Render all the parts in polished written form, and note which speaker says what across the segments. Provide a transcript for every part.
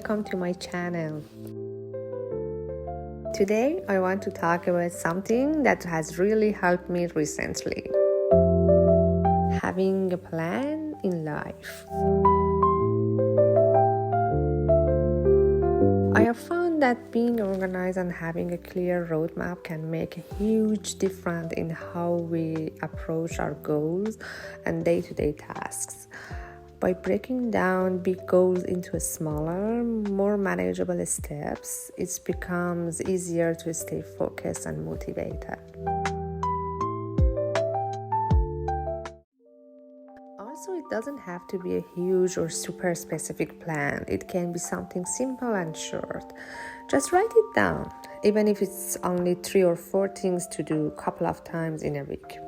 Speaker 1: welcome to my channel. Today I want to talk about something that has really helped me recently. Having a plan in life. I have found that being organized and having a clear roadmap can make a huge difference in how we approach our goals and day-to-day tasks. By breaking down big goals into smaller, more manageable steps, it becomes easier to stay focused and motivated. Also, it doesn't have to be a huge or super specific plan. It can be something simple and short. Just write it down, even if it's only 3 or 4 things to do a couple of times in a week.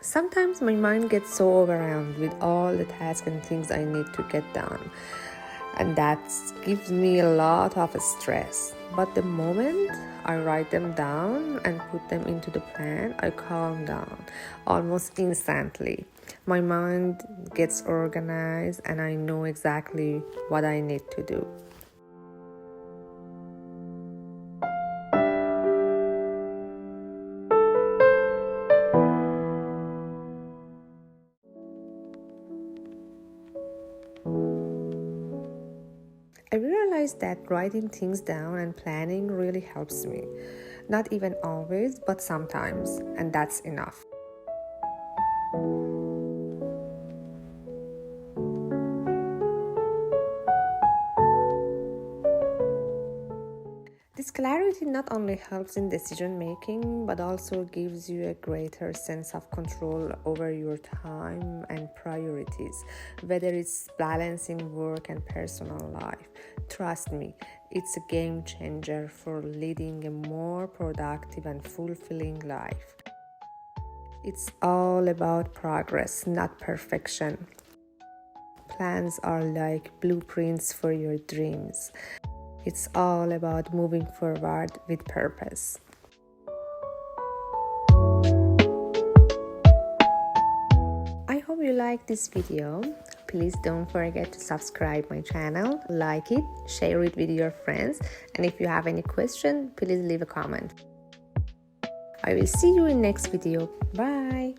Speaker 1: Sometimes my mind gets so overwhelmed with all the tasks and things I need to get done, and that gives me a lot of stress. But the moment I write them down and put them into the plan, I calm down almost instantly. My mind gets organized and I know exactly what I need to do. I realized that writing things down and planning really helps me. Not even always, but sometimes, and that's enough. This clarity not only helps in decision making, but also gives you a greater sense of control over your time and priorities, whether it's balancing work and personal life. Trust me, it's a game changer for leading a more productive and fulfilling life. It's all about progress, not perfection. Plans are like blueprints for your dreams. It's all about moving forward with purpose. I hope you liked this video. Please don't forget to subscribe my channel, like it, share it with your friends, and if you have any question, please leave a comment. I will see you in next video. Bye.